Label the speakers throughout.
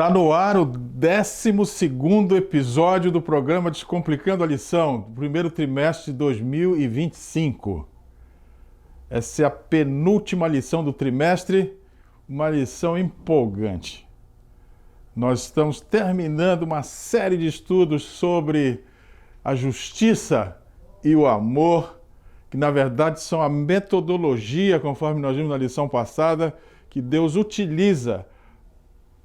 Speaker 1: Tá no ar o 12º episódio do programa Descomplicando a Lição, do primeiro trimestre de 2025. Essa é a penúltima lição do trimestre, uma lição empolgante. Nós estamos terminando uma série de estudos sobre a justiça e o amor, que na verdade são a metodologia, conforme nós vimos na lição passada, que Deus utiliza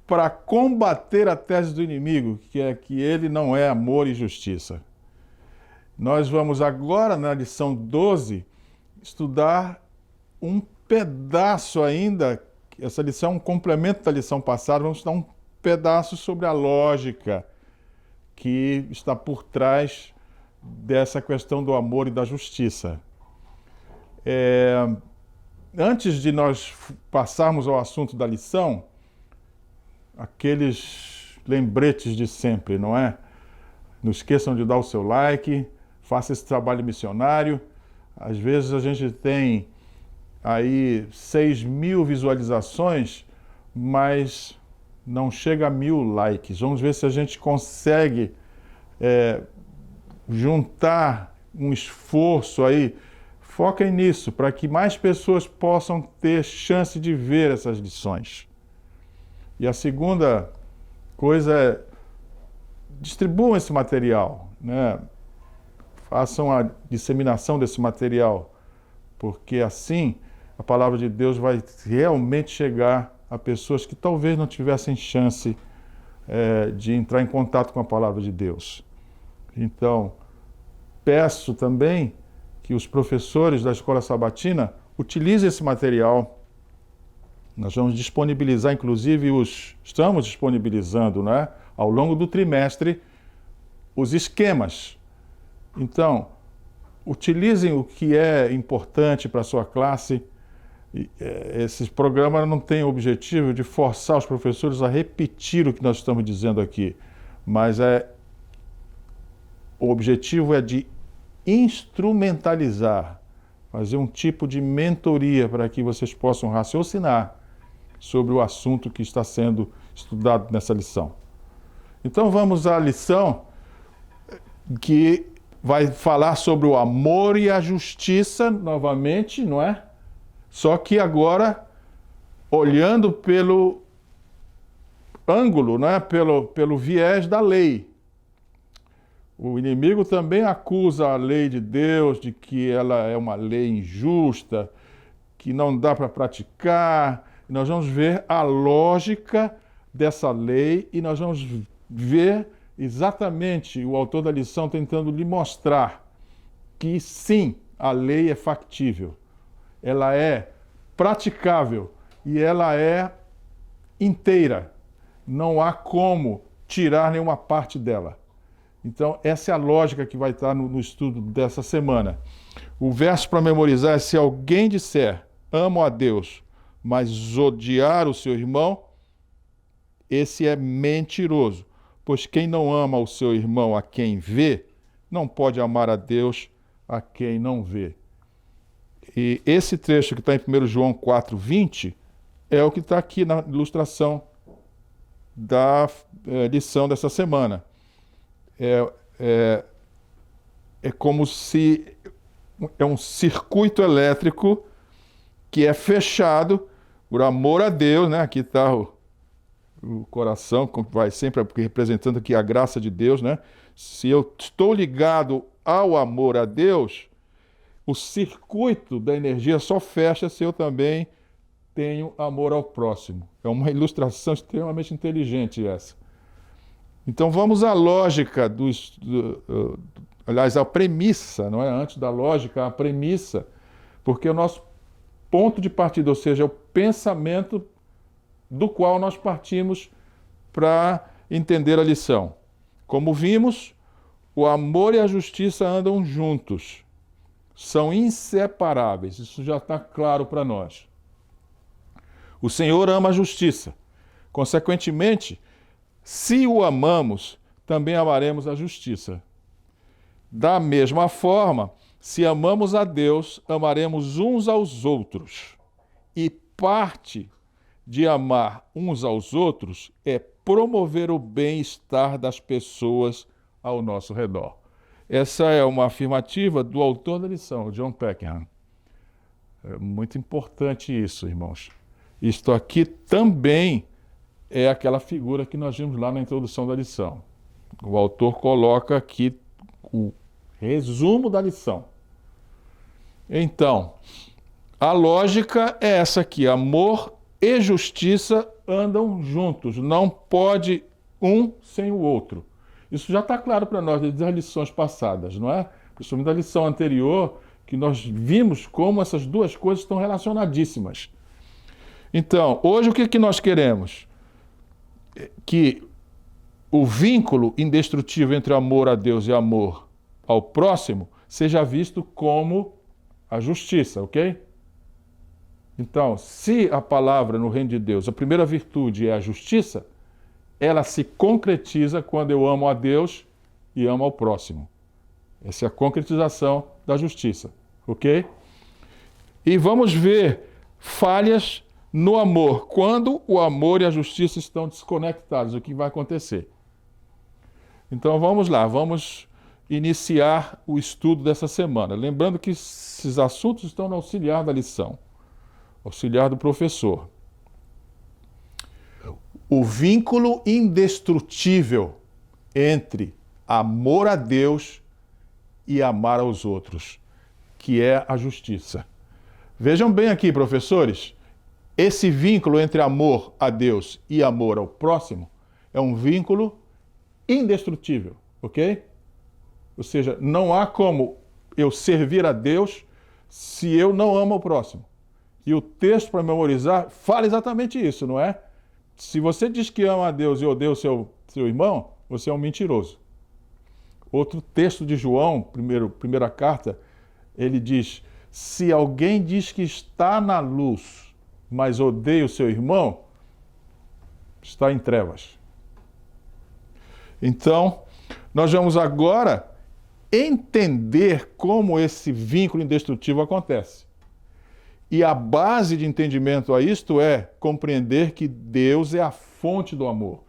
Speaker 1: para combater a tese do inimigo, que é que ele não é amor e justiça. Nós vamos agora, na lição 12, estudar um pedaço ainda, essa lição é um complemento da lição passada, vamos estudar um pedaço sobre a lógica que está por trás dessa questão do amor e da justiça. Antes de nós passarmos ao assunto da lição, aqueles lembretes de sempre, não é? Não esqueçam de dar o seu like, faça esse trabalho missionário. Às vezes a gente tem aí 6.000 visualizações, mas não chega a 1.000 likes. Vamos ver se a gente consegue juntar um esforço aí. Foquem nisso, para que mais pessoas possam ter chance de ver essas lições. E a segunda coisa é, distribuam esse material, né? Façam a disseminação desse material, porque assim a palavra de Deus vai realmente chegar a pessoas que talvez não tivessem chance de entrar em contato com a palavra de Deus. Então, peço também que os professores da Escola Sabatina utilizem esse material. Nós vamos disponibilizar, inclusive, estamos disponibilizando, né, ao longo do trimestre, os esquemas. Então, utilizem o que é importante para a sua classe. Esses programas não têm o objetivo de forçar os professores a repetir o que nós estamos dizendo aqui, mas o objetivo é de instrumentalizar, fazer um tipo de mentoria para que vocês possam raciocinar sobre o assunto que está sendo estudado nessa lição. Então vamos à lição que vai falar sobre o amor e a justiça novamente, não é? Só que agora olhando pelo ângulo, não é? Pelo viés da lei. O inimigo também acusa a lei de Deus de que ela é uma lei injusta, que não dá para praticar. Nós vamos ver a lógica dessa lei e nós vamos ver exatamente o autor da lição tentando lhe mostrar que sim, a lei é factível, ela é praticável e ela é inteira. Não há como tirar nenhuma parte dela. Então, essa é a lógica que vai estar no estudo dessa semana. O verso para memorizar é: se alguém disser, amo a Deus, mas odiar o seu irmão, esse é mentiroso. Pois quem não ama o seu irmão a quem vê, não pode amar a Deus a quem não vê. E esse trecho que está em 1 João 4:20 é o que está aqui na ilustração da lição dessa semana. É como se é um circuito elétrico que é fechado por amor a Deus, né? Aqui está o coração, que vai sempre representando aqui a graça de Deus, né? Se eu estou ligado ao amor a Deus, o circuito da energia só fecha se eu também tenho amor ao próximo. É uma ilustração extremamente inteligente essa. Então vamos à lógica aliás, a premissa, não é? Antes da lógica, a premissa, porque o nosso ponto de partida, ou seja, o pensamento do qual nós partimos para entender a lição. Como vimos, o amor e a justiça andam juntos, são inseparáveis, isso já está claro para nós. O Senhor ama a justiça, consequentemente, se o amamos, também amaremos a justiça. Da mesma forma, se amamos a Deus, amaremos uns aos outros. E parte de amar uns aos outros é promover o bem-estar das pessoas ao nosso redor. Essa é uma afirmativa do autor da lição, John Peckham. É muito importante isso, irmãos. Isto aqui também é aquela figura que nós vimos lá na introdução da lição. O autor coloca aqui o resumo da lição. Então, a lógica é essa aqui: amor e justiça andam juntos, não pode um sem o outro. Isso já está claro para nós desde as lições passadas, não é? Principalmente da lição anterior, que nós vimos como essas duas coisas estão relacionadíssimas. Então, hoje o que nós queremos? Que o vínculo indestrutível entre amor a Deus e amor ao próximo seja visto como a justiça, ok? Então, se a palavra no reino de Deus, a primeira virtude é a justiça, ela se concretiza quando eu amo a Deus e amo ao próximo. Essa é a concretização da justiça, ok? E vamos ver falhas no amor. Quando o amor e a justiça estão desconectados, o que vai acontecer? Então vamos lá, vamos iniciar o estudo dessa semana. Lembrando que esses assuntos estão no auxiliar da lição, auxiliar do professor. O vínculo indestrutível entre amor a Deus e amar aos outros, que é a justiça. Vejam bem aqui, professores, esse vínculo entre amor a Deus e amor ao próximo é um vínculo indestrutível, ok? Ou seja, não há como eu servir a Deus se eu não amo o próximo. E o texto para memorizar fala exatamente isso, não é? Se você diz que ama a Deus e odeia o seu irmão, você é um mentiroso. Outro texto de João, primeira carta, ele diz: se alguém diz que está na luz, mas odeia o seu irmão, está em trevas. Então, nós vamos agora entender como esse vínculo indestrutível acontece. E a base de entendimento a isto é compreender que Deus é a fonte do amor.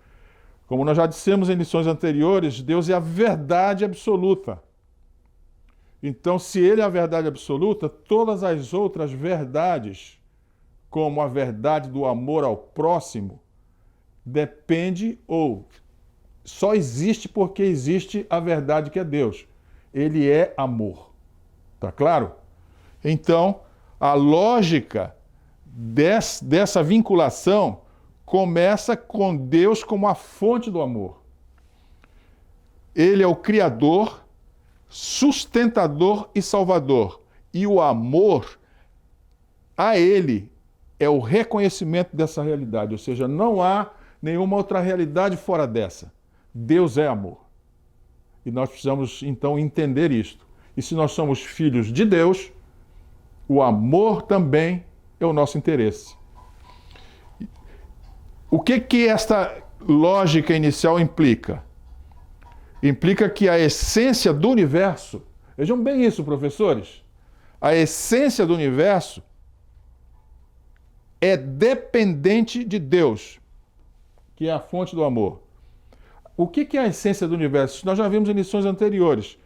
Speaker 1: Como nós já dissemos em lições anteriores, Deus é a verdade absoluta. Então, se Ele é a verdade absoluta, todas as outras verdades, como a verdade do amor ao próximo, depende ou só existe porque existe a verdade que é Deus. Ele é amor. Tá claro? Então, a lógica dessa vinculação começa com Deus como a fonte do amor. Ele é o Criador, sustentador e salvador. E o amor a Ele é o reconhecimento dessa realidade. Ou seja, não há nenhuma outra realidade fora dessa. Deus é amor. E nós precisamos, então, entender isto. E se nós somos filhos de Deus, o amor também é o nosso interesse. O que esta lógica inicial implica? Implica que a essência do universo, vejam bem isso, professores, a essência do universo é dependente de Deus, que é a fonte do amor. O que é a essência do universo? Nós já vimos em lições anteriores.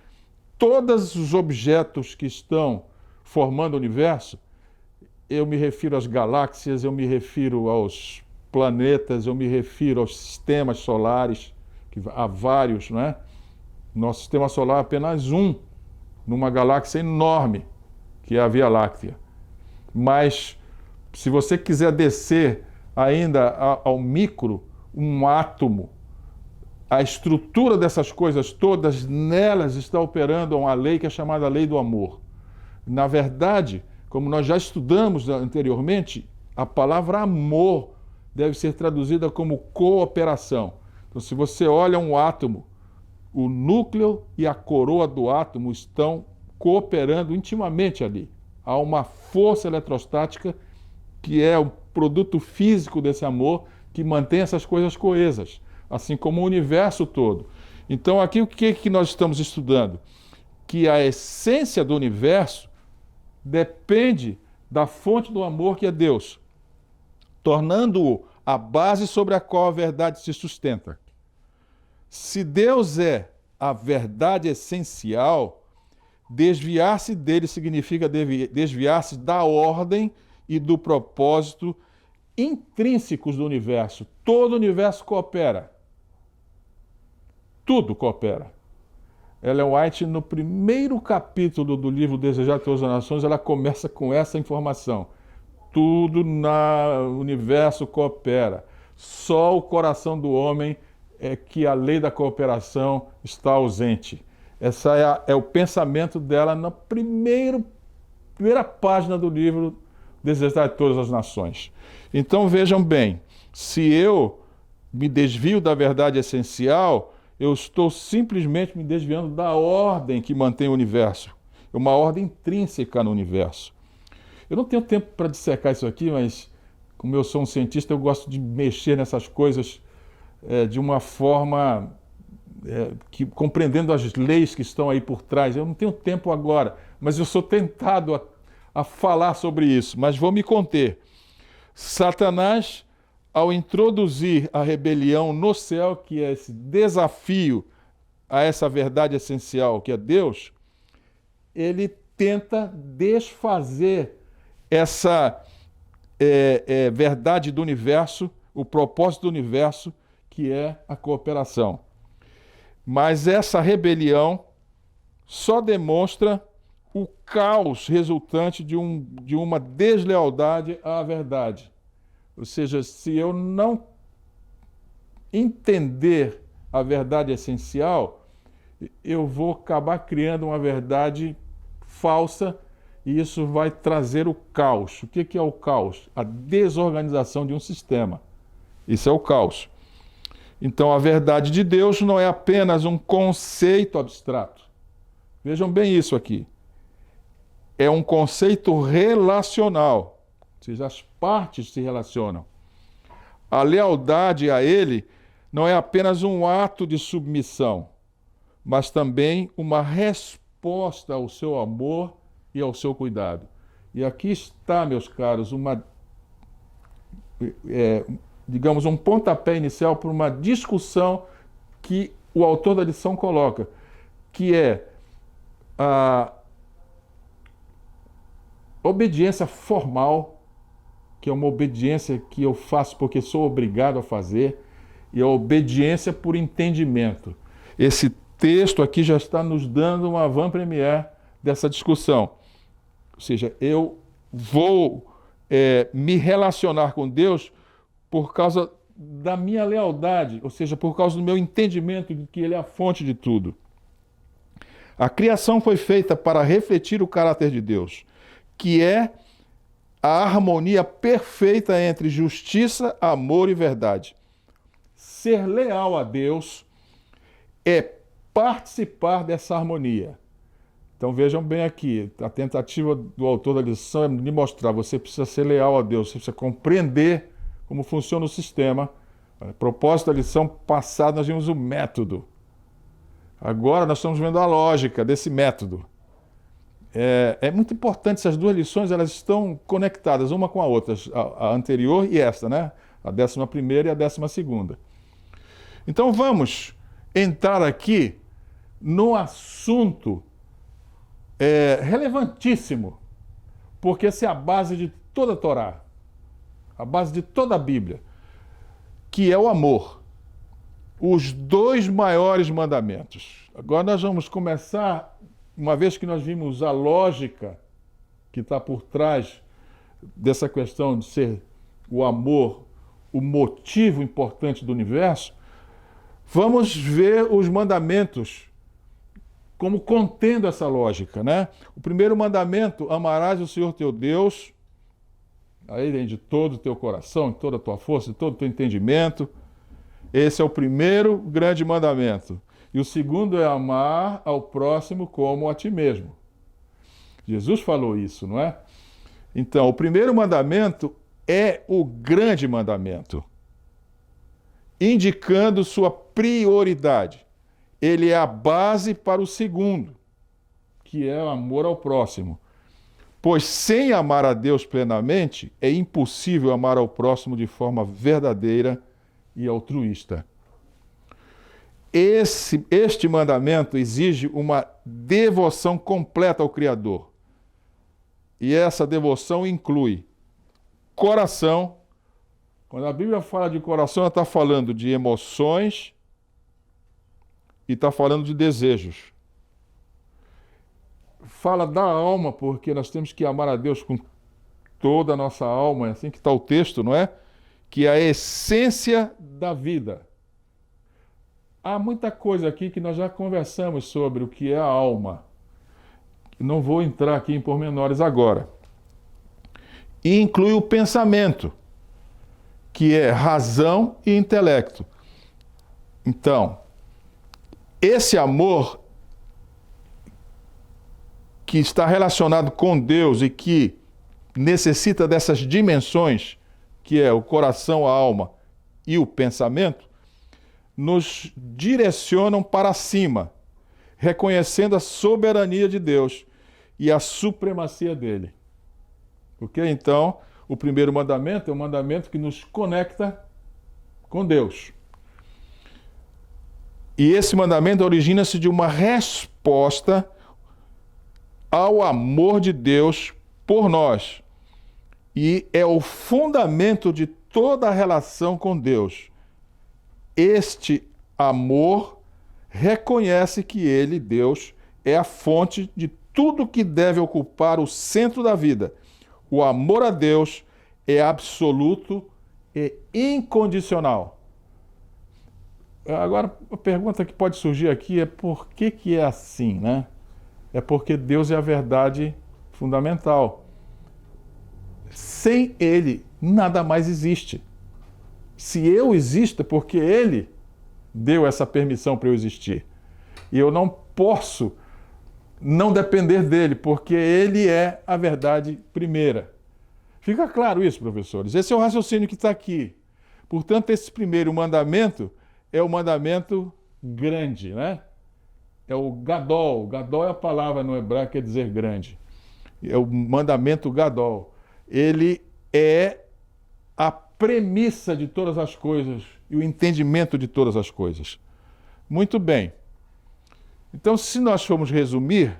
Speaker 1: Todos os objetos que estão formando o universo, eu me refiro às galáxias, eu me refiro aos planetas, eu me refiro aos sistemas solares, que há vários, não é? Nosso sistema solar é apenas um, numa galáxia enorme, que é a Via Láctea. Mas, se você quiser descer ainda ao micro, um átomo, a estrutura dessas coisas todas, nelas está operando uma lei que é chamada lei do amor. Na verdade, como nós já estudamos anteriormente, a palavra amor deve ser traduzida como cooperação. Então, se você olha um átomo, o núcleo e a coroa do átomo estão cooperando intimamente ali. Há uma força eletrostática que é o produto físico desse amor que mantém essas coisas coesas, assim como o universo todo. Então, aqui o que nós estamos estudando? Que a essência do universo depende da fonte do amor que é Deus, tornando-o a base sobre a qual a verdade se sustenta. Se Deus é a verdade essencial, desviar-se dele significa desviar-se da ordem e do propósito intrínsecos do universo. Todo o universo coopera. Tudo coopera. Ellen White, no primeiro capítulo do livro Desejar Todas as Nações, ela começa com essa informação. Tudo no universo coopera. Só o coração do homem é que a lei da cooperação está ausente. Essa é o pensamento dela na primeira página do livro Desejar Todas as Nações. Então vejam bem, se eu me desvio da verdade essencial, eu estou simplesmente me desviando da ordem que mantém o universo. É uma ordem intrínseca no universo. Eu não tenho tempo para dissecar isso aqui, mas como eu sou um cientista, eu gosto de mexer nessas coisas de uma forma compreendendo as leis que estão aí por trás. Eu não tenho tempo agora, mas eu sou tentado a falar sobre isso, mas vou me conter. Satanás, ao introduzir a rebelião no céu, que é esse desafio a essa verdade essencial que é Deus, ele tenta desfazer essa verdade do universo, o propósito do universo, que é a cooperação. Mas essa rebelião só demonstra o caos resultante de uma deslealdade à verdade. Ou seja, se eu não entender a verdade essencial, eu vou acabar criando uma verdade falsa e isso vai trazer o caos. O que é o caos? A desorganização de um sistema. Isso é o caos. Então, a verdade de Deus não é apenas um conceito abstrato. Vejam bem isso aqui. É um conceito relacional. Ou seja, as partes se relacionam. A lealdade a Ele não é apenas um ato de submissão, mas também uma resposta ao seu amor e ao seu cuidado. E aqui está, meus caros, digamos, um pontapé inicial para uma discussão que o autor da lição coloca, que é a obediência formal, que é uma obediência que eu faço porque sou obrigado a fazer, e a obediência por entendimento. Esse texto aqui já está nos dando uma avant-première dessa discussão. Ou seja, eu vou me relacionar com Deus por causa da minha lealdade, ou seja, por causa do meu entendimento de que Ele é a fonte de tudo. A criação foi feita para refletir o caráter de Deus, que é a harmonia perfeita entre justiça, amor e verdade. Ser leal a Deus é participar dessa harmonia. Então vejam bem aqui, a tentativa do autor da lição é me mostrar, você precisa ser leal a Deus, você precisa compreender como funciona o sistema. A propósito da lição passada nós vimos o método. Agora nós estamos vendo a lógica desse método. É muito importante, essas duas lições elas estão conectadas uma com a outra, a anterior e esta, né? A 11ª e a 12ª. Então vamos entrar aqui no assunto relevantíssimo, porque essa é a base de toda a Torá, a base de toda a Bíblia, que é o amor. Os 2 maiores mandamentos. Agora nós vamos começar, uma vez que nós vimos a lógica que está por trás dessa questão de ser o amor, o motivo importante do universo, vamos ver os mandamentos como contendo essa lógica, né? O primeiro mandamento, amarás o Senhor teu Deus, aí de todo o teu coração, de toda a tua força, de todo o teu entendimento. Esse é o primeiro grande mandamento. E o segundo é amar ao próximo como a ti mesmo. Jesus falou isso, não é? Então, o primeiro mandamento é o grande mandamento, indicando sua prioridade. Ele é a base para o segundo, que é o amor ao próximo. Pois sem amar a Deus plenamente, é impossível amar ao próximo de forma verdadeira e altruísta. Este mandamento exige uma devoção completa ao Criador. E essa devoção inclui coração. Quando a Bíblia fala de coração, ela está falando de emoções e está falando de desejos. Fala da alma, porque nós temos que amar a Deus com toda a nossa alma, é assim que está o texto, não é? Que é a essência da vida. Há muita coisa aqui que nós já conversamos sobre o que é a alma. Não vou entrar aqui em pormenores agora. E inclui o pensamento, que é razão e intelecto. Então, esse amor que está relacionado com Deus e que necessita dessas dimensões, que é o coração, a alma e o pensamento, nos direcionam para cima, reconhecendo a soberania de Deus e a supremacia dele. Ok? Então, o primeiro mandamento é um mandamento que nos conecta com Deus. E esse mandamento origina-se de uma resposta ao amor de Deus por nós. E é o fundamento de toda a relação com Deus. Este amor reconhece que Ele, Deus, é a fonte de tudo que deve ocupar o centro da vida. O amor a Deus é absoluto e incondicional. Agora, a pergunta que pode surgir aqui é por que é assim, né? É porque Deus é a verdade fundamental. Sem Ele, nada mais existe. Se eu existo, é porque Ele deu essa permissão para eu existir. E eu não posso não depender dele, porque Ele é a verdade primeira. Fica claro isso, professores? Esse é o raciocínio que está aqui. Portanto, esse primeiro mandamento é o mandamento grande, né? É o Gadol. Gadol é a palavra no hebraico que quer dizer grande. É o mandamento Gadol. Ele é a premissa de todas as coisas e o entendimento de todas as coisas. Muito bem. Então, se nós formos resumir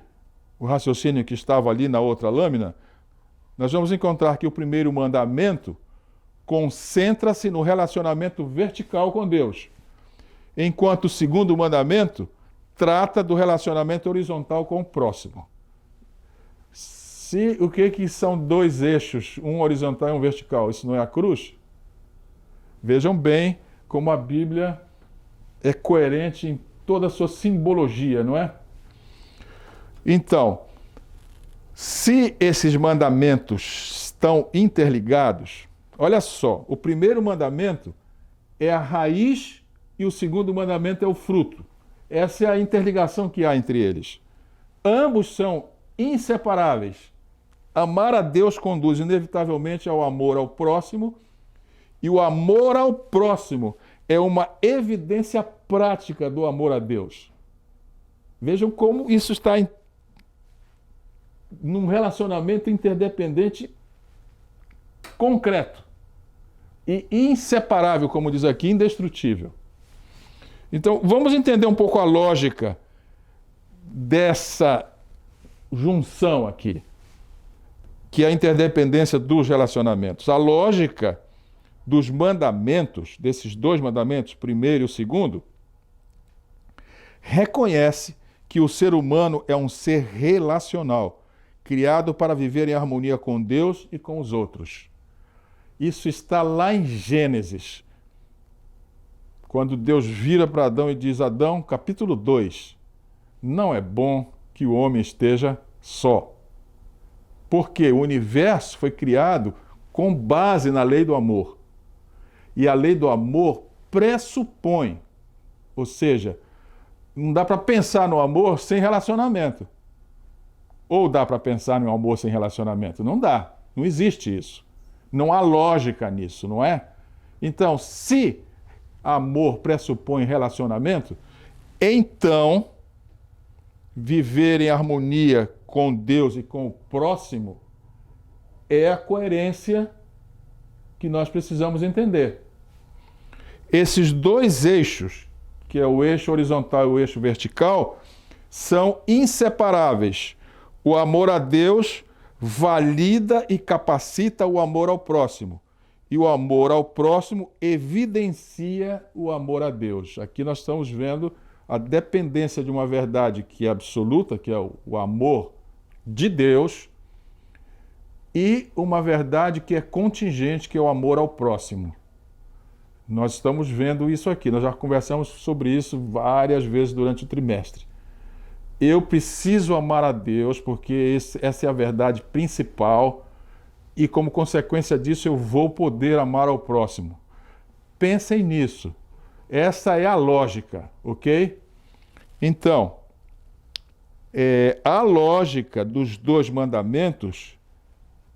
Speaker 1: o raciocínio que estava ali na outra lâmina, nós vamos encontrar que o primeiro mandamento concentra-se no relacionamento vertical com Deus, enquanto o segundo mandamento trata do relacionamento horizontal com o próximo. O que são dois eixos, um horizontal e um vertical? Isso não é a cruz? Vejam bem como a Bíblia é coerente em toda a sua simbologia, não é? Então, se esses mandamentos estão interligados, olha só, o primeiro mandamento é a raiz e o segundo mandamento é o fruto. Essa é a interligação que há entre eles. Ambos são inseparáveis. Amar a Deus conduz inevitavelmente ao amor ao próximo, e o amor ao próximo é uma evidência prática do amor a Deus. Vejam como isso está num relacionamento interdependente concreto e inseparável, como diz aqui, indestrutível. Então, vamos entender um pouco a lógica dessa junção aqui, que é a interdependência dos relacionamentos. A lógica dos mandamentos, desses dois mandamentos, o primeiro e o segundo, reconhece que o ser humano é um ser relacional, criado para viver em harmonia com Deus e com os outros. Isso está lá em Gênesis, quando Deus vira para Adão e diz: Adão, capítulo 2, não é bom que o homem esteja só. Porque o universo foi criado com base na lei do amor. E a lei do amor pressupõe, ou seja, não dá para pensar no amor sem relacionamento. Ou dá para pensar no amor sem relacionamento? Não dá, não existe isso. Não há lógica nisso, não é? Então, se amor pressupõe relacionamento, então viver em harmonia com Deus e com o próximo é a coerência que nós precisamos entender. Esses dois eixos, que é o eixo horizontal e o eixo vertical, são inseparáveis. O amor a Deus valida e capacita o amor ao próximo. E o amor ao próximo evidencia o amor a Deus. Aqui nós estamos vendo a dependência de uma verdade que é absoluta, que é o amor de Deus, e uma verdade que é contingente, que é o amor ao próximo. Nós estamos vendo isso aqui, nós já conversamos sobre isso várias vezes durante o trimestre. Eu preciso amar a Deus porque essa é a verdade principal e, como consequência disso, eu vou poder amar ao próximo. Pensem nisso. Essa é a lógica, ok? Então, a lógica dos 2 mandamentos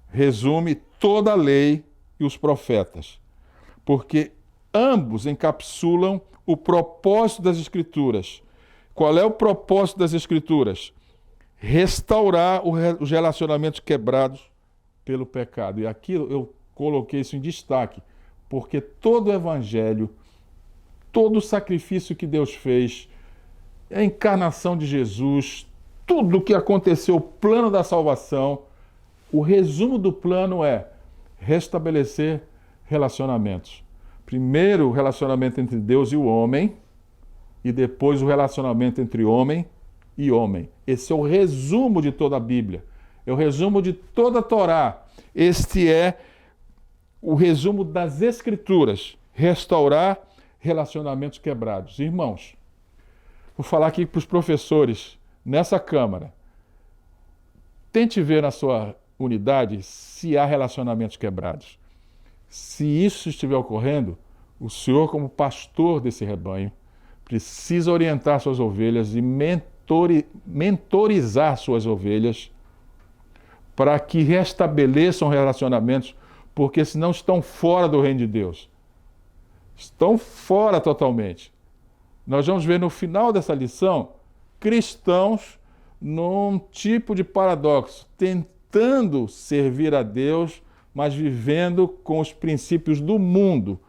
Speaker 1: resume toda a lei e os profetas, porque ambos encapsulam o propósito das Escrituras. Qual é o propósito das Escrituras? Restaurar os relacionamentos quebrados pelo pecado. E aqui eu coloquei isso em destaque, porque todo o Evangelho, todo o sacrifício que Deus fez, a encarnação de Jesus, tudo o que aconteceu, o plano da salvação, o resumo do plano é restabelecer relacionamentos. Primeiro o relacionamento entre Deus e o homem, e depois o relacionamento entre homem e homem. Esse é o resumo de toda a Bíblia. É o resumo de toda a Torá. Este é o resumo das Escrituras. Restaurar relacionamentos quebrados. Irmãos, vou falar aqui para os professores nessa Câmara. Tente ver na sua unidade se há relacionamentos quebrados. Se isso estiver ocorrendo, o senhor, como pastor desse rebanho, precisa orientar suas ovelhas e mentorizar suas ovelhas para que restabeleçam relacionamentos, porque senão estão fora do reino de Deus. Estão fora totalmente. Nós vamos ver no final dessa lição cristãos num tipo de paradoxo, tentando servir a Deus, mas vivendo com os princípios do mundo,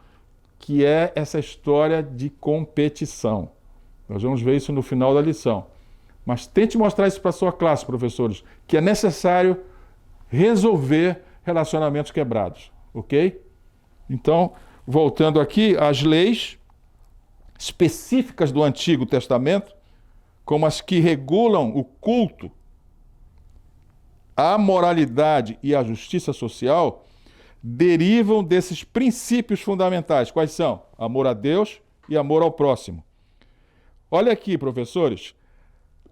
Speaker 1: que é essa história de competição. Nós vamos ver isso no final da lição. Mas tente mostrar isso para a sua classe, professores, que é necessário resolver relacionamentos quebrados, ok? Então, voltando aqui, as leis específicas do Antigo Testamento, como as que regulam o culto, a moralidade e a justiça social, derivam desses princípios fundamentais. Quais são? Amor a Deus e amor ao próximo. Olha aqui, professores.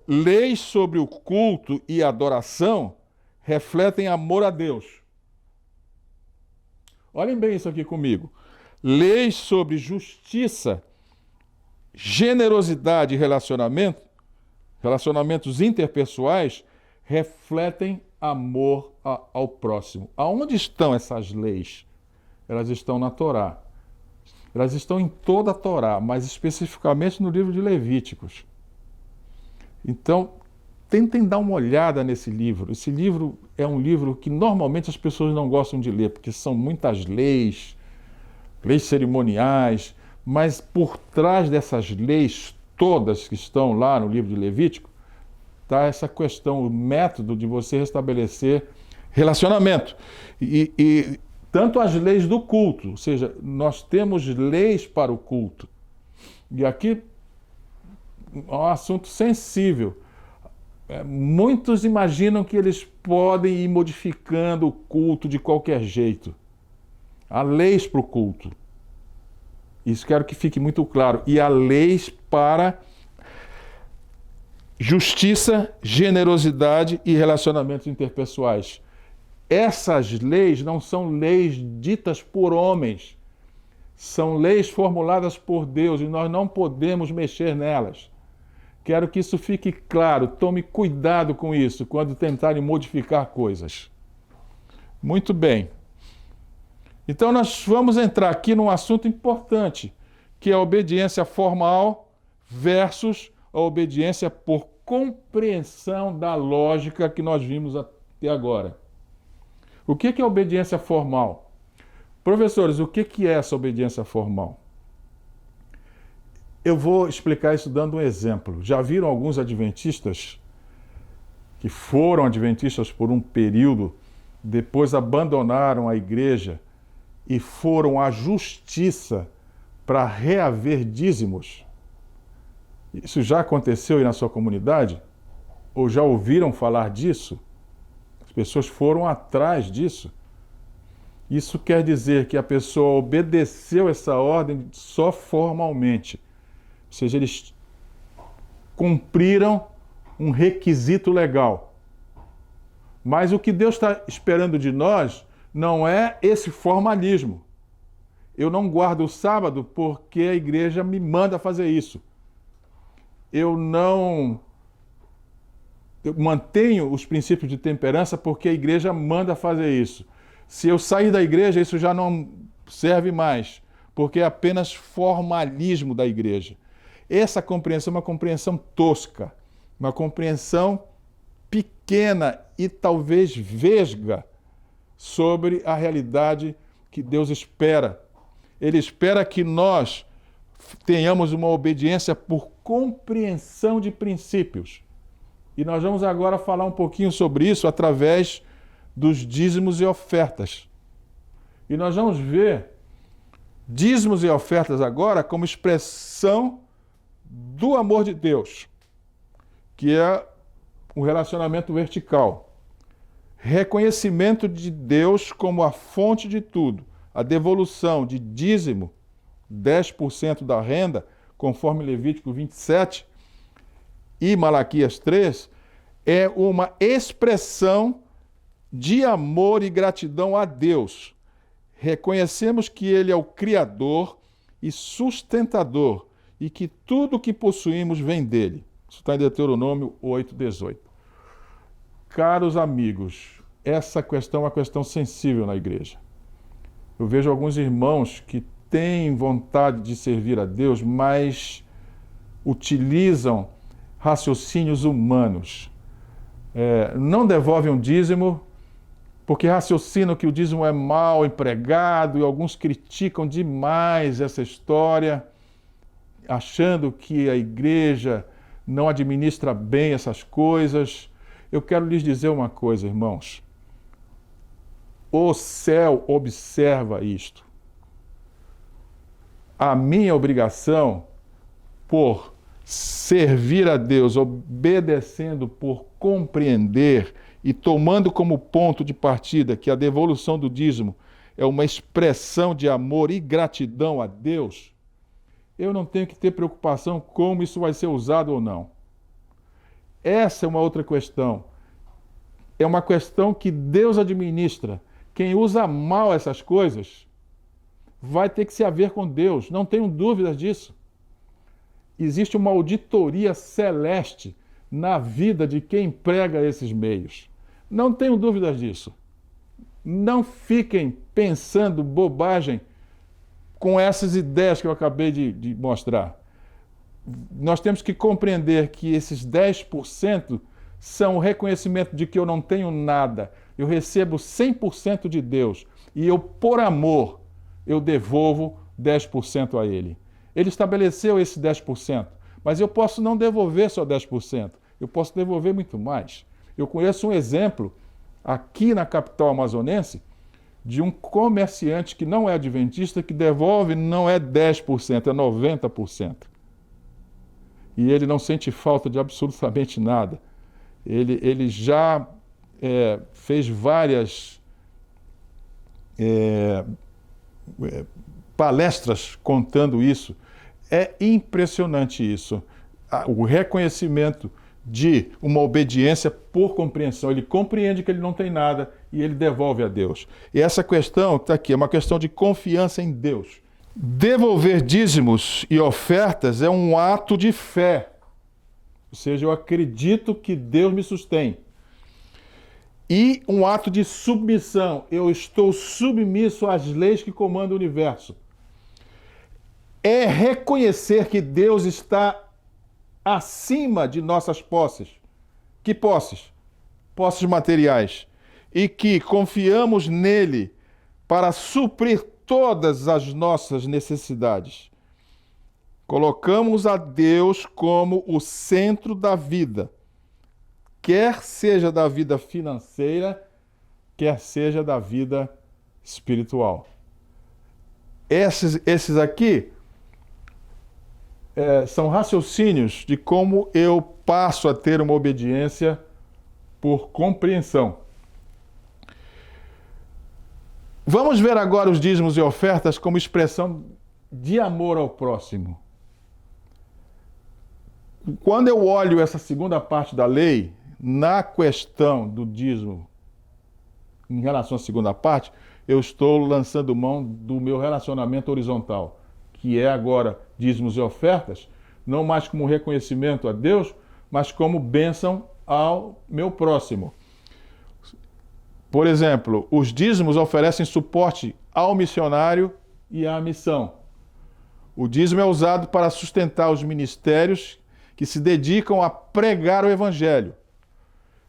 Speaker 1: Leis sobre o culto e adoração refletem amor a Deus. Olhem bem isso aqui comigo. Leis sobre justiça, generosidade e relacionamentos interpessoais, refletem amor ao próximo. Aonde estão essas leis? Elas estão na Torá. Elas estão em toda a Torá, mas especificamente no livro de Levíticos. Então, tentem dar uma olhada nesse livro. Esse livro é um livro que normalmente as pessoas não gostam de ler, porque são muitas leis cerimoniais, mas por trás dessas leis todas que estão lá no livro de Levítico, está essa questão, o método de você restabelecer relacionamento. E tanto as leis do culto, ou seja, nós temos leis para o culto. E aqui é um assunto sensível. Muitos imaginam que eles podem ir modificando o culto de qualquer jeito. Há leis para o culto. Isso quero que fique muito claro. E há leis para justiça, generosidade e relacionamentos interpessoais. Essas leis não são leis ditas por homens. São leis formuladas por Deus e nós não podemos mexer nelas. Quero que isso fique claro. Tome cuidado com isso quando tentarem modificar coisas. Muito bem. Então nós vamos entrar aqui num assunto importante, que é a obediência formal versus a obediência por compreensão da lógica que nós vimos até agora. O que é obediência formal? Professores, o que é essa obediência formal? Eu vou explicar isso dando um exemplo. Já viram alguns adventistas que foram adventistas por um período, depois abandonaram a igreja e foram à justiça para reaver dízimos? Isso já aconteceu aí na sua comunidade? Ou já ouviram falar disso? As pessoas foram atrás disso. Isso quer dizer que a pessoa obedeceu essa ordem só formalmente. Ou seja, eles cumpriram um requisito legal. Mas o que Deus está esperando de nós não é esse formalismo. Eu não guardo o sábado porque a igreja me manda fazer isso. Eu mantenho os princípios de temperança porque a igreja manda fazer isso. Se eu sair da igreja, isso já não serve mais, porque é apenas formalismo da igreja. Essa compreensão é uma compreensão tosca, uma compreensão pequena e talvez vesga sobre a realidade que Deus espera. Ele espera que nós tenhamos uma obediência por compreensão de princípios. E nós vamos agora falar um pouquinho sobre isso através dos dízimos e ofertas. E nós vamos ver dízimos e ofertas agora como expressão do amor de Deus, que é o relacionamento vertical. Reconhecimento de Deus como a fonte de tudo. A devolução de dízimo, 10% da renda, conforme Levítico 27 e Malaquias 3, é uma expressão de amor e gratidão a Deus. Reconhecemos que Ele é o Criador e sustentador e que tudo o que possuímos vem dele. Isso está em Deuteronômio 8:18. Caros amigos, essa questão é uma questão sensível na igreja. Eu vejo alguns irmãos que têm vontade de servir a Deus, mas utilizam raciocínios humanos. Não devolvem um dízimo porque raciocinam que o dízimo é mal empregado, e alguns criticam demais essa história, achando que a igreja não administra bem essas coisas. Eu quero lhes dizer uma coisa, irmãos. O céu observa isto. A minha obrigação, por servir a Deus, obedecendo por compreender e tomando como ponto de partida que a devolução do dízimo é uma expressão de amor e gratidão a Deus, eu não tenho que ter preocupação como isso vai ser usado ou não. Essa é uma outra questão. É uma questão que Deus administra. Quem usa mal essas coisas vai ter que se haver com Deus, não tenho dúvidas disso. Existe uma auditoria celeste na vida de quem emprega esses meios. Não tenho dúvidas disso. Não fiquem pensando bobagem com essas ideias que eu acabei de mostrar. Nós temos que compreender que esses 10% são o reconhecimento de que eu não tenho nada. Eu recebo 100% de Deus e eu, por amor, eu devolvo 10% a Ele. Ele estabeleceu esse 10%, mas eu posso não devolver só 10%, eu posso devolver muito mais. Eu conheço um exemplo aqui na capital amazonense de um comerciante que não é adventista, que devolve não é 10%, é 90%. E ele não sente falta de absolutamente nada. Ele já fez várias palestras contando isso. É impressionante isso. O reconhecimento de uma obediência por compreensão. Ele compreende que ele não tem nada e ele devolve a Deus. E essa questão que está aqui é uma questão de confiança em Deus. Devolver dízimos e ofertas é um ato de fé. Ou seja, eu acredito que Deus me sustém. E um ato de submissão. Eu estou submisso às leis que comandam o universo. É reconhecer que Deus está acima de nossas posses. Que posses? Posses materiais. e que confiamos nele para suprir todas as nossas necessidades. Colocamos a Deus como o centro da vida, quer seja da vida financeira, quer seja da vida espiritual. Esses aqui são raciocínios de como eu passo a ter uma obediência por compreensão. Vamos ver agora os dízimos e ofertas como expressão de amor ao próximo. Quando eu olho essa segunda parte da lei, na questão do dízimo, em relação à segunda parte, eu estou lançando mão do meu relacionamento horizontal, que é agora dízimos e ofertas, não mais como reconhecimento a Deus, mas como bênção ao meu próximo. Por exemplo, os dízimos oferecem suporte ao missionário e à missão. O dízimo é usado para sustentar os ministérios que se dedicam a pregar o Evangelho,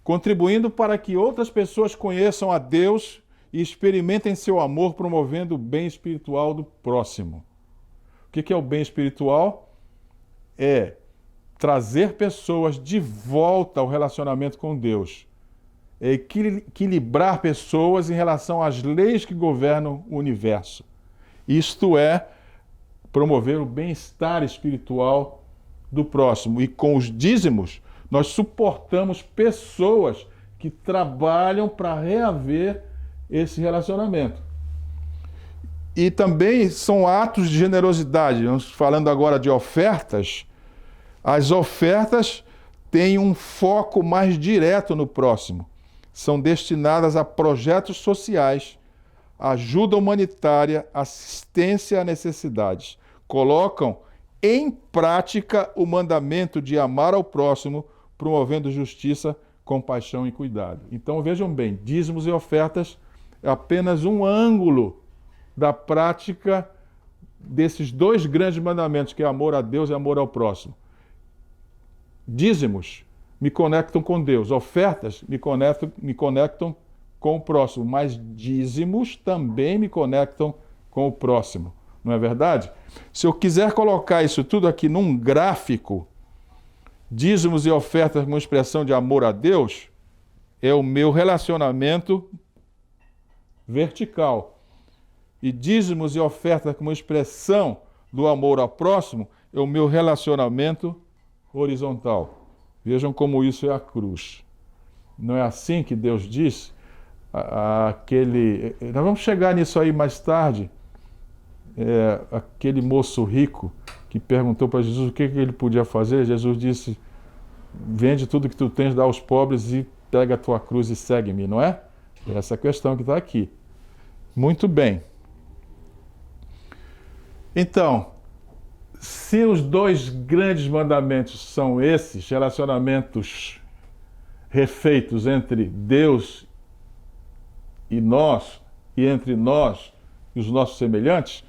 Speaker 1: contribuindo para que outras pessoas conheçam a Deus e experimentem seu amor, promovendo o bem espiritual do próximo. O que é o bem espiritual? É trazer pessoas de volta ao relacionamento com Deus. É equilibrar pessoas em relação às leis que governam o universo. Isto é, promover o bem-estar espiritual do próximo. E com os dízimos, nós suportamos pessoas que trabalham para reaver esse relacionamento. E também são atos de generosidade. Vamos falando agora de ofertas. As ofertas têm um foco mais direto no próximo. São destinadas a projetos sociais, ajuda humanitária, assistência a necessidades. Colocam em prática o mandamento de amar ao próximo, promovendo justiça, compaixão e cuidado. Então vejam bem, dízimos e ofertas é apenas um ângulo da prática desses dois grandes mandamentos, que é amor a Deus e amor ao próximo. Dízimos me conectam com Deus, ofertas me conectam com o próximo, mas dízimos também me conectam com o próximo, não é verdade? Se eu quiser colocar isso tudo aqui num gráfico, dízimos e ofertas como expressão de amor a Deus, é o meu relacionamento vertical. E dízimos e ofertas como expressão do amor ao próximo, é o meu relacionamento horizontal. Vejam como isso é a cruz. Não é assim que Deus diz? Nós vamos chegar nisso aí mais tarde. Aquele moço rico que perguntou para Jesus o que ele podia fazer. Jesus disse: vende tudo que tu tens, dá aos pobres e pega a tua cruz e segue-me, não é? Essa é a questão que está aqui. Muito bem. Então, se os dois grandes mandamentos são esses, relacionamentos refeitos entre Deus e nós, e entre nós e os nossos semelhantes,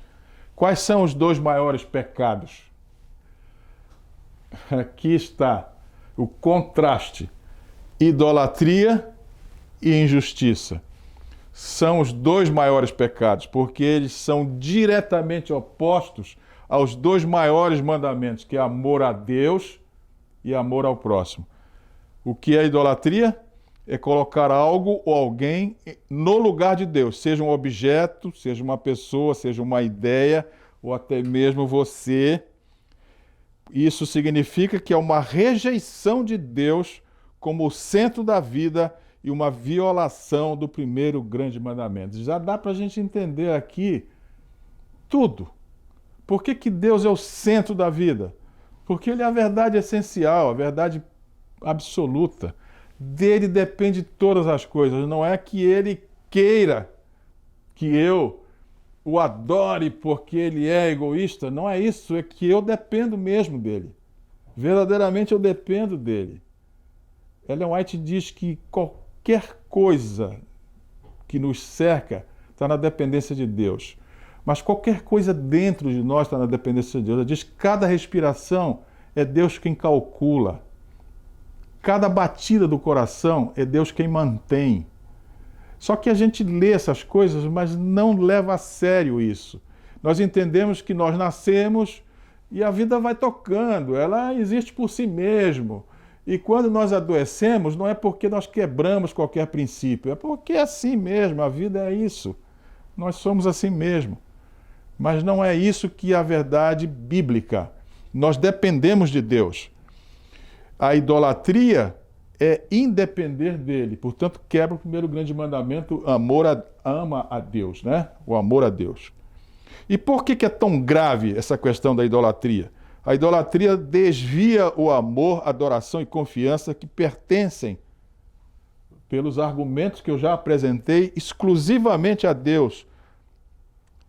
Speaker 1: quais são os dois maiores pecados? Aqui está o contraste: idolatria e injustiça. São os dois maiores pecados, porque eles são diretamente opostos aos dois maiores mandamentos, que é amor a Deus e amor ao próximo. O que é idolatria? É colocar algo ou alguém no lugar de Deus, seja um objeto, seja uma pessoa, seja uma ideia, ou até mesmo você. Isso significa que é uma rejeição de Deus como o centro da vida e uma violação do primeiro grande mandamento. Já dá para a gente entender aqui tudo. Por que Deus é o centro da vida? Porque Ele é a verdade essencial, a verdade absoluta. Dele depende todas as coisas. Não é que Ele queira que eu o adore porque Ele é egoísta. Não é isso, é que eu dependo mesmo dEle. Verdadeiramente eu dependo dEle. Ellen White diz que qualquer coisa que nos cerca está na dependência de Deus. Mas qualquer coisa dentro de nós está na dependência de Deus. Ela diz que cada respiração é Deus quem calcula. Cada batida do coração é Deus quem mantém. Só que a gente lê essas coisas, mas não leva a sério isso. Nós entendemos que nós nascemos e a vida vai tocando, ela existe por si mesmo. E quando nós adoecemos, não é porque nós quebramos qualquer princípio, é porque é assim mesmo, a vida é isso. Nós somos assim mesmo. Mas não é isso que é a verdade bíblica. Nós dependemos de Deus. A idolatria é independer dele. Portanto, quebra o primeiro grande mandamento, ama a Deus, né? O amor a Deus. E por que é tão grave essa questão da idolatria? A idolatria desvia o amor, adoração e confiança que pertencem, pelos argumentos que eu já apresentei, exclusivamente a Deus,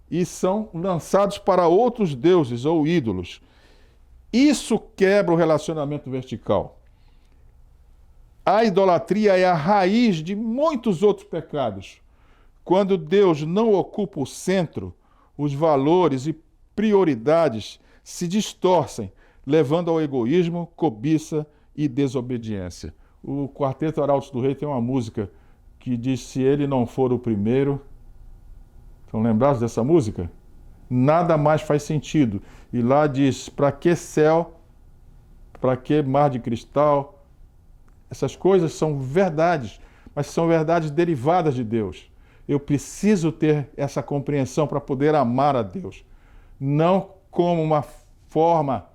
Speaker 1: e são lançados para outros deuses ou ídolos. Isso quebra o relacionamento vertical. A idolatria é a raiz de muitos outros pecados. Quando Deus não ocupa o centro, os valores e prioridades se distorcem, levando ao egoísmo, cobiça e desobediência. O Quarteto Arautos do Rei tem uma música que diz: se ele não for o primeiro... Estão lembrados dessa música? Nada mais faz sentido. E lá diz: para que céu, para que mar de cristal? Essas coisas são verdades, mas são verdades derivadas de Deus. Eu preciso ter essa compreensão para poder amar a Deus. Não como uma forma,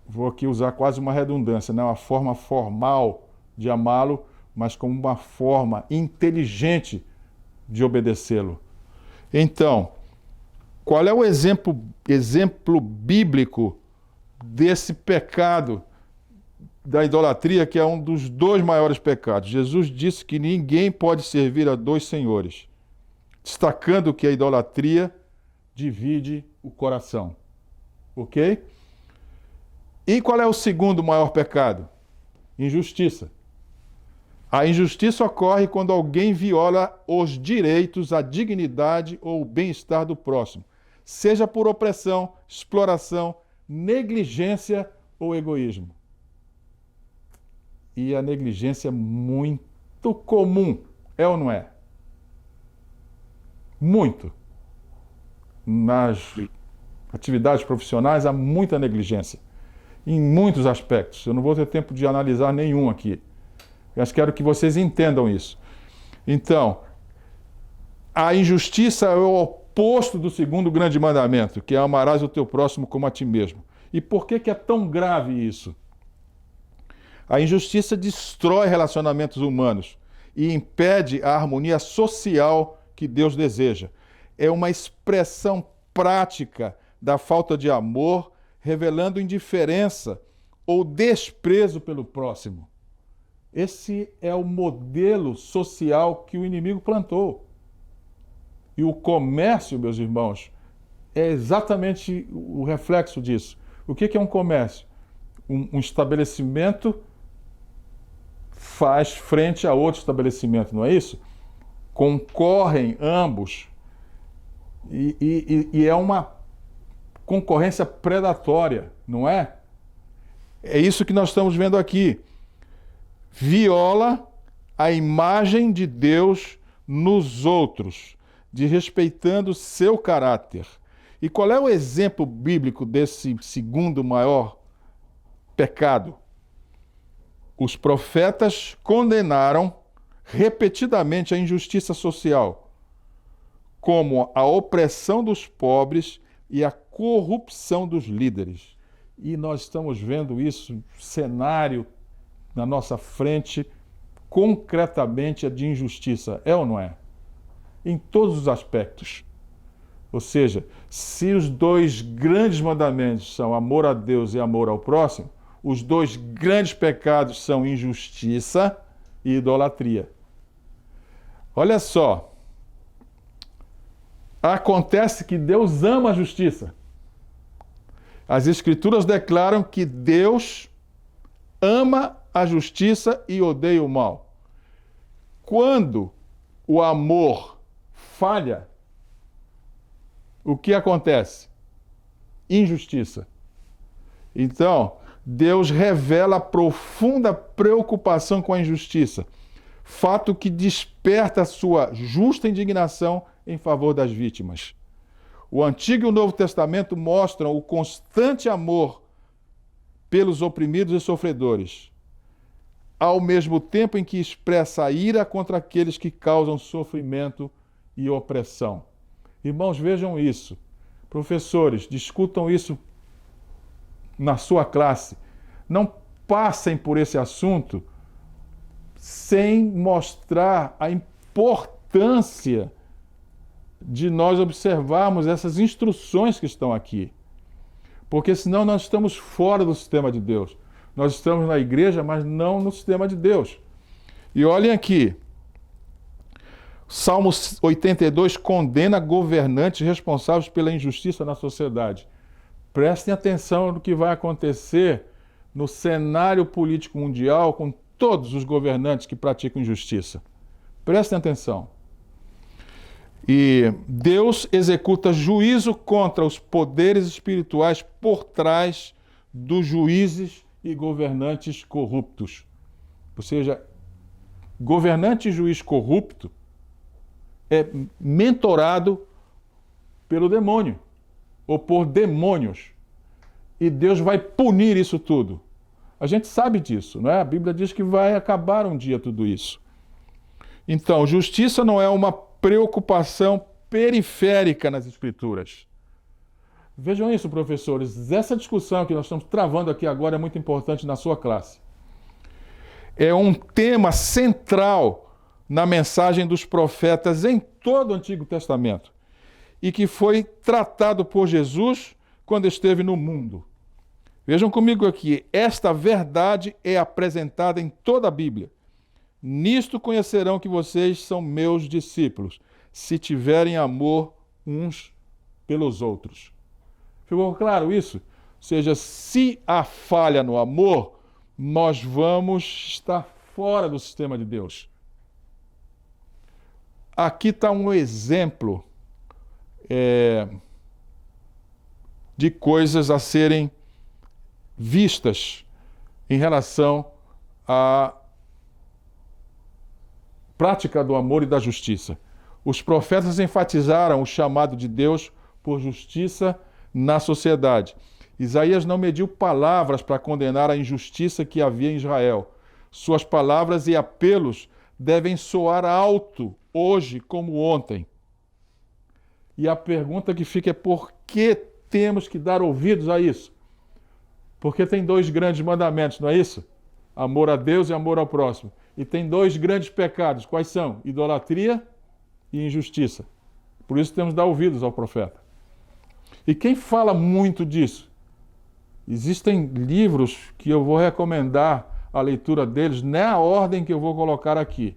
Speaker 1: vou aqui usar quase uma redundância, não é uma forma formal de amá-lo, mas como uma forma inteligente de obedecê-lo. Então, qual é o exemplo bíblico desse pecado da idolatria, que é um dos dois maiores pecados? Jesus disse que ninguém pode servir a dois senhores, destacando que a idolatria divide o coração. Ok? E qual é o segundo maior pecado? Injustiça. A injustiça ocorre quando alguém viola os direitos, a dignidade ou o bem-estar do próximo, seja por opressão, exploração, negligência ou egoísmo. E a negligência é muito comum, é ou não é? Muito. Nas atividades profissionais há muita negligência, em muitos aspectos. Eu não vou ter tempo de analisar nenhum aqui. Mas quero que vocês entendam isso. Então, a injustiça é o oposto do segundo grande mandamento, que é amarás o teu próximo como a ti mesmo. E por que é tão grave isso? A injustiça destrói relacionamentos humanos e impede a harmonia social que Deus deseja. É uma expressão prática da falta de amor, revelando indiferença ou desprezo pelo próximo. Esse é o modelo social que o inimigo plantou. E o comércio, meus irmãos, é exatamente o reflexo disso. O que é um comércio? Um estabelecimento faz frente a outro estabelecimento, não é isso? Concorrem ambos. E é uma concorrência predatória, não é? É isso que nós estamos vendo aqui. Viola a imagem de Deus nos outros, desrespeitando seu caráter. E qual é o exemplo bíblico desse segundo maior pecado? Os profetas condenaram repetidamente a injustiça social, como a opressão dos pobres e a corrupção dos líderes. E nós estamos vendo isso, cenário na nossa frente, concretamente, de injustiça. É ou não é? Em todos os aspectos. Ou seja, se os dois grandes mandamentos são amor a Deus e amor ao próximo, os dois grandes pecados são injustiça e idolatria. Olha só. Acontece que Deus ama a justiça. As Escrituras declaram que Deus ama a justiça e odeia o mal. Quando o amor falha, o que acontece? Injustiça. Então, Deus revela profunda preocupação com a injustiça, fato que desperta a sua justa indignação em favor das vítimas. O Antigo e o Novo Testamento mostram o constante amor pelos oprimidos e sofredores, ao mesmo tempo em que expressa a ira contra aqueles que causam sofrimento e opressão. Irmãos, vejam isso. Professores, discutam isso na sua classe. Não passem por esse assunto sem mostrar a importância de nós observarmos essas instruções que estão aqui. Porque senão nós estamos fora do sistema de Deus. Nós estamos na igreja, mas não no sistema de Deus. E olhem aqui. Salmo 82 condena governantes responsáveis pela injustiça na sociedade. Prestem atenção no que vai acontecer no cenário político mundial com todos os governantes que praticam injustiça. Prestem atenção. E Deus executa juízo contra os poderes espirituais por trás dos juízes e governantes corruptos. Ou seja, governante e juiz corrupto é mentorado pelo demônio ou por demônios. E Deus vai punir isso tudo. A gente sabe disso, não é? A Bíblia diz que vai acabar um dia tudo isso. Então, justiça não é uma preocupação periférica nas Escrituras. Vejam isso, professores. Essa discussão que nós estamos travando aqui agora é muito importante na sua classe. É um tema central na mensagem dos profetas em todo o Antigo Testamento e que foi tratado por Jesus quando esteve no mundo. Vejam comigo aqui, esta verdade é apresentada em toda a Bíblia. Nisto conhecerão que vocês são meus discípulos, se tiverem amor uns pelos outros. Ficou claro isso? Ou seja, se há falha no amor, nós vamos estar fora do sistema de Deus. Aqui está um exemplo de coisas a serem vistas em relação à prática do amor e da justiça. Os profetas enfatizaram o chamado de Deus por justiça na sociedade. Isaías não mediu palavras para condenar a injustiça que havia em Israel. Suas palavras e apelos devem soar alto, hoje como ontem. E a pergunta que fica é: por que temos que dar ouvidos a isso? Porque tem dois grandes mandamentos, não é isso? Amor a Deus e amor ao próximo. E tem dois grandes pecados. Quais são? Idolatria e injustiça. Por isso temos de dar ouvidos ao profeta. E quem fala muito disso? Existem livros que eu vou recomendar a leitura deles na ordem que eu vou colocar aqui.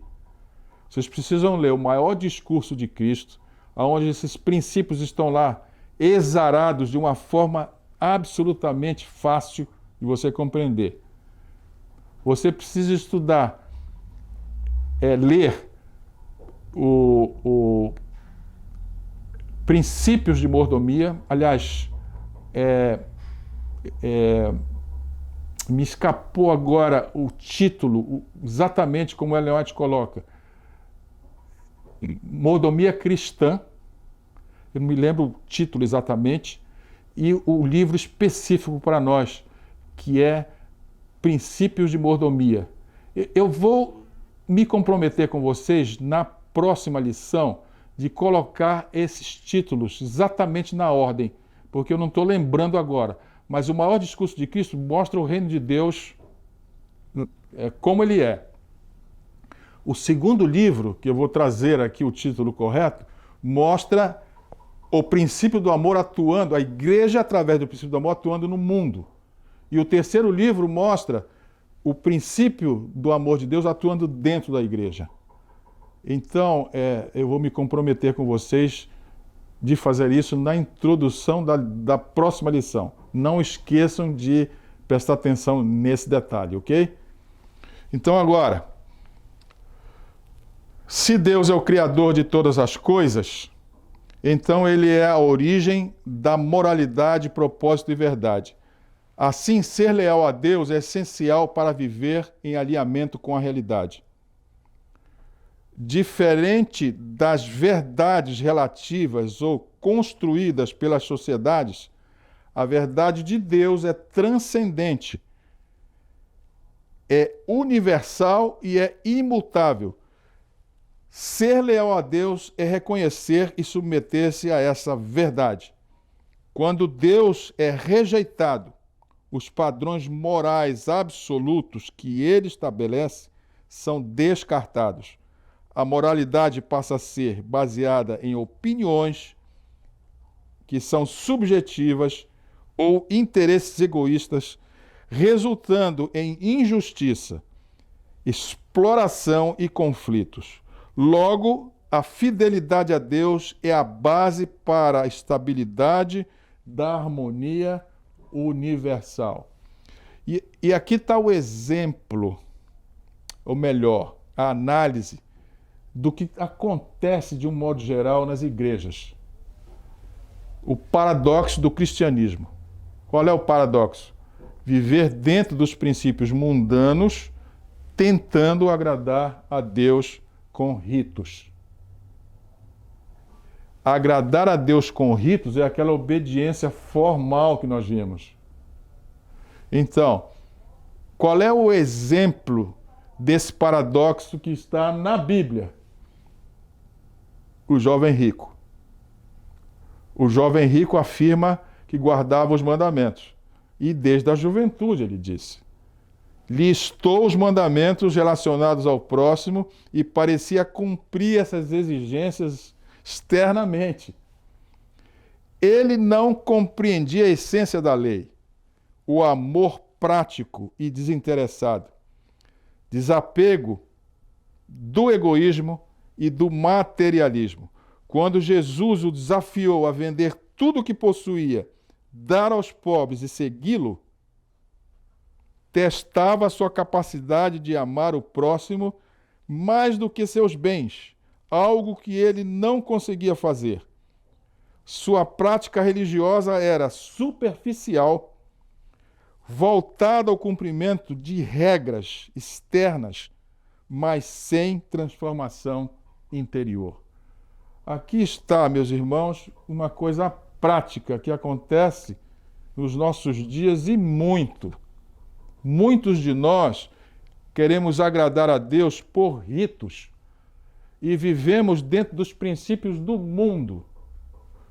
Speaker 1: Vocês precisam ler o maior discurso de Cristo, onde esses princípios estão lá exarados de uma forma absolutamente fácil de você compreender. Você precisa estudar, ler o Princípios de Mordomia. Aliás, me escapou agora o título, exatamente como Ellen White coloca. Mordomia Cristã. Eu não me lembro o título exatamente. E o livro específico para nós, que é Princípios de Mordomia. Eu vou me comprometer com vocês, na próxima lição, de colocar esses títulos exatamente na ordem, porque eu não estou lembrando agora. Mas o maior discurso de Cristo mostra o reino de Deus como ele é. O segundo livro, que eu vou trazer aqui o título correto, mostra o princípio do amor atuando, a igreja através do princípio do amor atuando no mundo. E o terceiro livro mostra o princípio do amor de Deus atuando dentro da igreja. Então, eu vou me comprometer com vocês de fazer isso na introdução da próxima lição. Não esqueçam de prestar atenção nesse detalhe, ok? Então agora, se Deus é o Criador de todas as coisas, então ele é a origem da moralidade, propósito e verdade. Assim, ser leal a Deus é essencial para viver em alinhamento com a realidade. diferente das verdades relativas ou construídas pelas sociedades, a verdade de Deus é transcendente, é universal e é imutável. Ser leal a Deus é reconhecer e submeter-se a essa verdade. Quando Deus é rejeitado, os padrões morais absolutos que ele estabelece são descartados. A moralidade passa a ser baseada em opiniões que são subjetivas ou interesses egoístas, resultando em injustiça, exploração e conflitos. Logo, a fidelidade a Deus é a base para a estabilidade da harmonia universal. E aqui está o exemplo, ou melhor, a análise do que acontece de um modo geral nas igrejas. O paradoxo do cristianismo. Qual é o paradoxo? Viver dentro dos princípios mundanos, tentando agradar a Deus com ritos. Agradar a Deus com ritos é aquela obediência formal que nós vimos. Então, qual é o exemplo desse paradoxo que está na Bíblia? O jovem rico. O jovem rico afirma que guardava os mandamentos. E desde a juventude, ele disse. Listou os mandamentos relacionados ao próximo e parecia cumprir essas exigências externamente. Ele não compreendia a essência da lei, o amor prático e desinteressado, desapego do egoísmo e do materialismo. Quando Jesus o desafiou a vender tudo o que possuía, dar aos pobres e segui-lo, testava a sua capacidade de amar o próximo mais do que seus bens, algo que ele não conseguia fazer. Sua prática religiosa era superficial, voltada ao cumprimento de regras externas, mas sem transformação interior. Aqui está, meus irmãos, uma coisa prática que acontece nos nossos dias e muitos de nós queremos agradar a Deus por ritos e vivemos dentro dos princípios do mundo.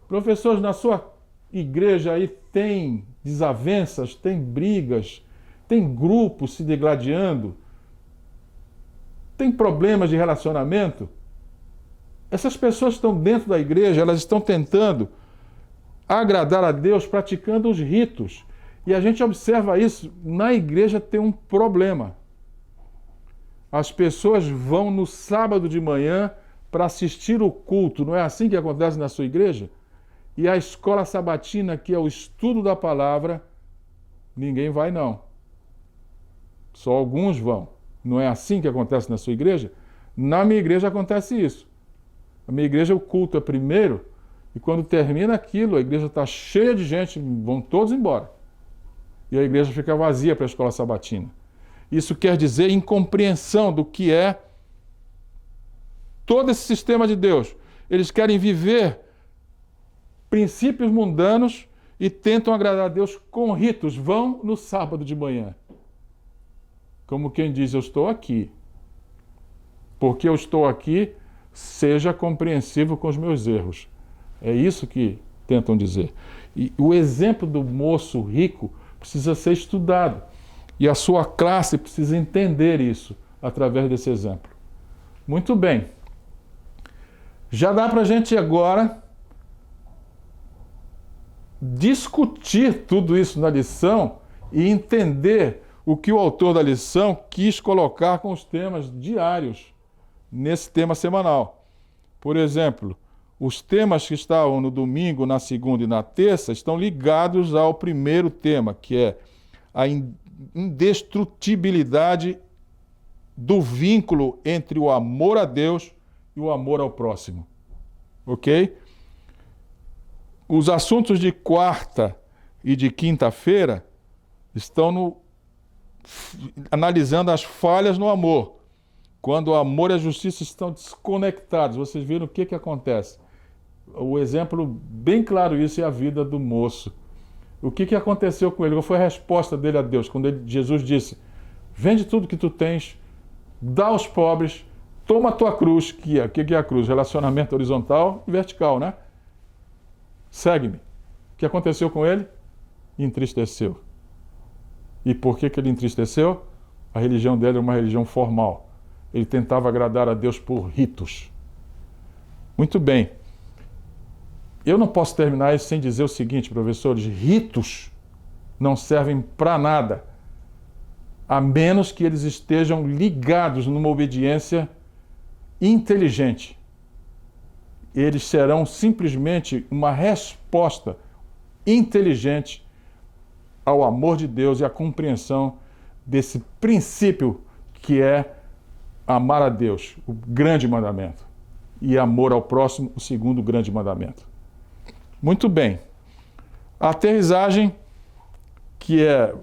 Speaker 1: Professores, na sua igreja aí tem desavenças, tem brigas, tem grupos se degladiando, tem problemas de relacionamento. Essas pessoas estão dentro da igreja, elas estão tentando agradar a Deus praticando os ritos. E a gente observa isso, na igreja tem um problema. As pessoas vão no sábado de manhã para assistir o culto, não é assim que acontece na sua igreja? E a escola sabatina, que é o estudo da palavra, ninguém vai não. Só alguns vão. Não é assim que acontece na sua igreja? Na minha igreja acontece isso. Na minha igreja o culto é primeiro, e quando termina aquilo, a igreja está cheia de gente, vão todos embora. E a igreja fica vazia para a escola sabatina. Isso quer dizer incompreensão do que é todo esse sistema de Deus. Eles querem viver princípios mundanos e tentam agradar a Deus com ritos. Vão no sábado de manhã. Como quem diz, eu estou aqui. Porque eu estou aqui, seja compreensivo com os meus erros. É isso que tentam dizer. E o exemplo do moço rico precisa ser estudado. E a sua classe precisa entender isso através desse exemplo. Muito bem. Já dá para a gente agora discutir tudo isso na lição e entender o que o autor da lição quis colocar com os temas diários nesse tema semanal. Por exemplo, os temas que estavam no domingo, na segunda e na terça estão ligados ao primeiro tema, que é a indestrutibilidade do vínculo entre o amor a Deus e o amor ao próximo. Ok? Os assuntos de quarta e de quinta-feira estão analisando as falhas no amor. Quando o amor e a justiça estão desconectados, vocês viram o que acontece? O exemplo bem claro isso é a vida do moço. O que aconteceu com ele? Qual foi a resposta dele a Deus? Quando Jesus disse, vende tudo que tu tens, dá aos pobres, toma a tua cruz, que é, o que é a cruz? Relacionamento horizontal e vertical, né? Segue-me. O que aconteceu com ele? Entristeceu. E por que ele entristeceu? A religião dele era uma religião formal. Ele tentava agradar a Deus por ritos. Muito bem. Eu não posso terminar isso sem dizer o seguinte, professores: ritos não servem para nada, a menos que eles estejam ligados numa obediência inteligente. Eles serão simplesmente uma resposta inteligente ao amor de Deus e à compreensão desse princípio que é amar a Deus, o grande mandamento, e amor ao próximo, o segundo grande mandamento. Muito bem. A aterrissagem, que é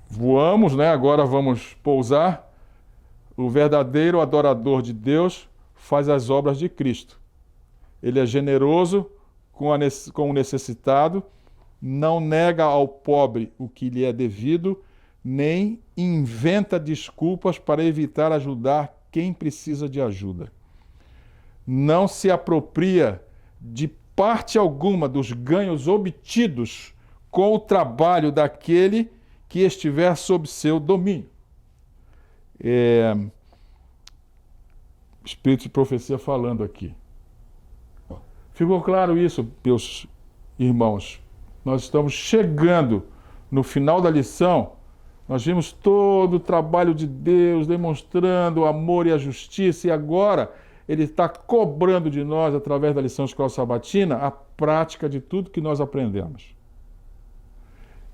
Speaker 1: voamos, né? Agora vamos pousar. O verdadeiro adorador de Deus faz as obras de Cristo. Ele é generoso com o necessitado, não nega ao pobre o que lhe é devido, nem inventa desculpas para evitar ajudar quem precisa de ajuda. Não se apropria de parte alguma dos ganhos obtidos com o trabalho daquele que estiver sob seu domínio. Espírito de profecia falando aqui. Ficou claro isso, meus irmãos? Nós estamos chegando no final da lição. Nós vimos todo o trabalho de Deus demonstrando o amor e a justiça, e agora Ele está cobrando de nós, através da lição Escola Sabatina, a prática de tudo que nós aprendemos.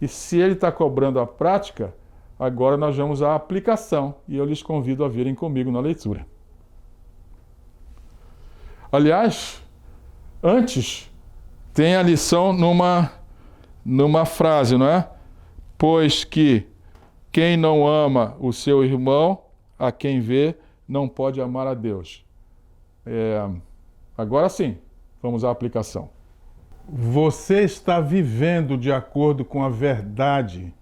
Speaker 1: E se Ele está cobrando a prática, agora nós vamos à aplicação, e eu lhes convido a virem comigo na leitura. Aliás, antes, tem a lição numa frase, não é? Pois que quem não ama o seu irmão, a quem vê, não pode amar a Deus. Agora sim, vamos à aplicação. Você está vivendo de acordo com a verdade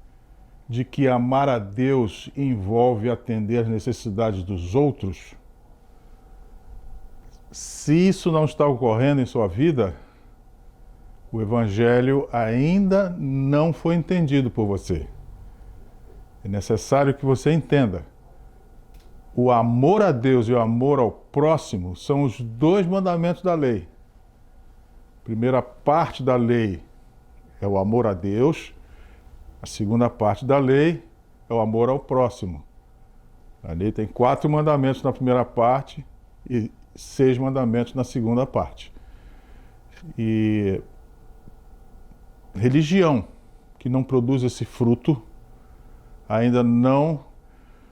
Speaker 1: de que amar a Deus envolve atender às necessidades dos outros? Se isso não está ocorrendo em sua vida, o Evangelho ainda não foi entendido por você. É necessário que você entenda. O amor a Deus e o amor ao próximo são os dois mandamentos da lei. A primeira parte da lei é o amor a Deus. A segunda parte da lei é o amor ao próximo. A lei tem 4 mandamentos na primeira parte e 6 mandamentos na segunda parte. E religião que não produz esse fruto ainda não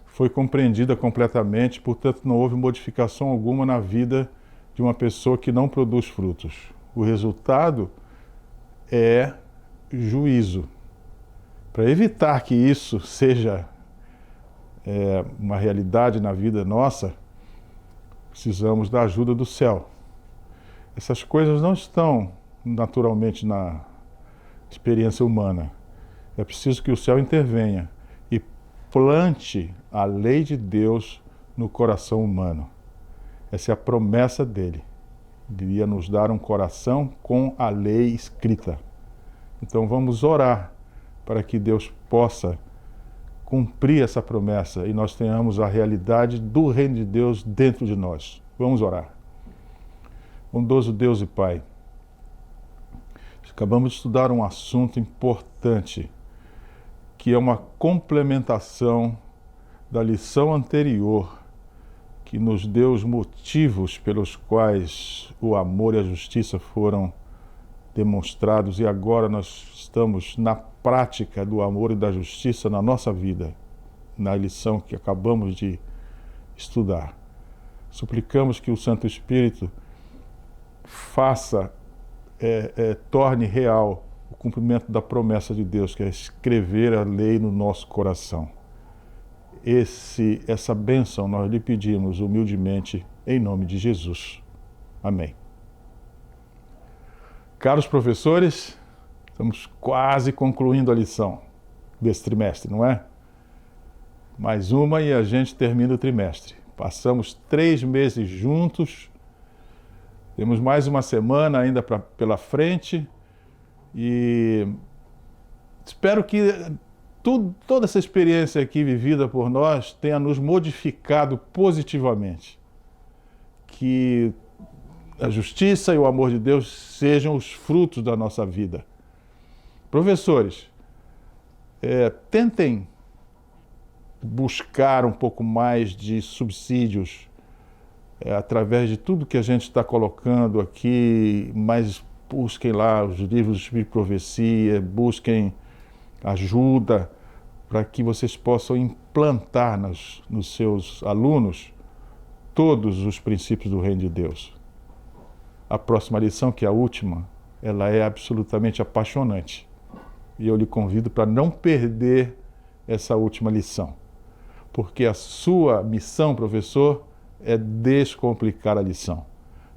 Speaker 1: foi compreendida completamente, portanto não houve modificação alguma na vida de uma pessoa que não produz frutos. O resultado é juízo. Para evitar que isso seja uma realidade na vida nossa, precisamos da ajuda do céu. Essas coisas não estão naturalmente na experiência humana. É preciso que o céu intervenha e plante a lei de Deus no coração humano. Essa é a promessa dele. Ele ia nos dar um coração com a lei escrita. Então vamos orar para que Deus possa cumprir essa promessa e nós tenhamos a realidade do reino de Deus dentro de nós. Vamos orar. Bondoso Deus e Pai, acabamos de estudar um assunto importante, que é uma complementação da lição anterior, que nos deu os motivos pelos quais o amor e a justiça foram demonstrados, e agora nós estamos na prática do amor e da justiça na nossa vida, na lição que acabamos de estudar. Suplicamos que o Santo Espírito torne real o cumprimento da promessa de Deus, que é escrever a lei no nosso coração. essa bênção nós lhe pedimos humildemente, em nome de Jesus. Amém. Caros professores, estamos quase concluindo a lição desse trimestre, não é? Mais uma e a gente termina o trimestre. Passamos 3 meses juntos, temos mais uma semana ainda pela frente e espero que toda essa experiência aqui vivida por nós tenha nos modificado positivamente. Que a justiça e o amor de Deus sejam os frutos da nossa vida. Professores, tentem buscar um pouco mais de subsídios através de tudo que a gente está colocando aqui, mas busquem lá os livros de profecia, busquem ajuda para que vocês possam implantar nos seus alunos todos os princípios do Reino de Deus. A próxima lição, que é a última, ela é absolutamente apaixonante. E eu lhe convido para não perder essa última lição. Porque a sua missão, professor, é descomplicar a lição.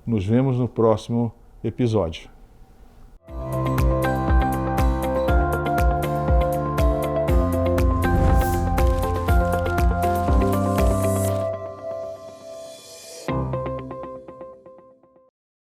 Speaker 1: Nos vemos no próximo episódio.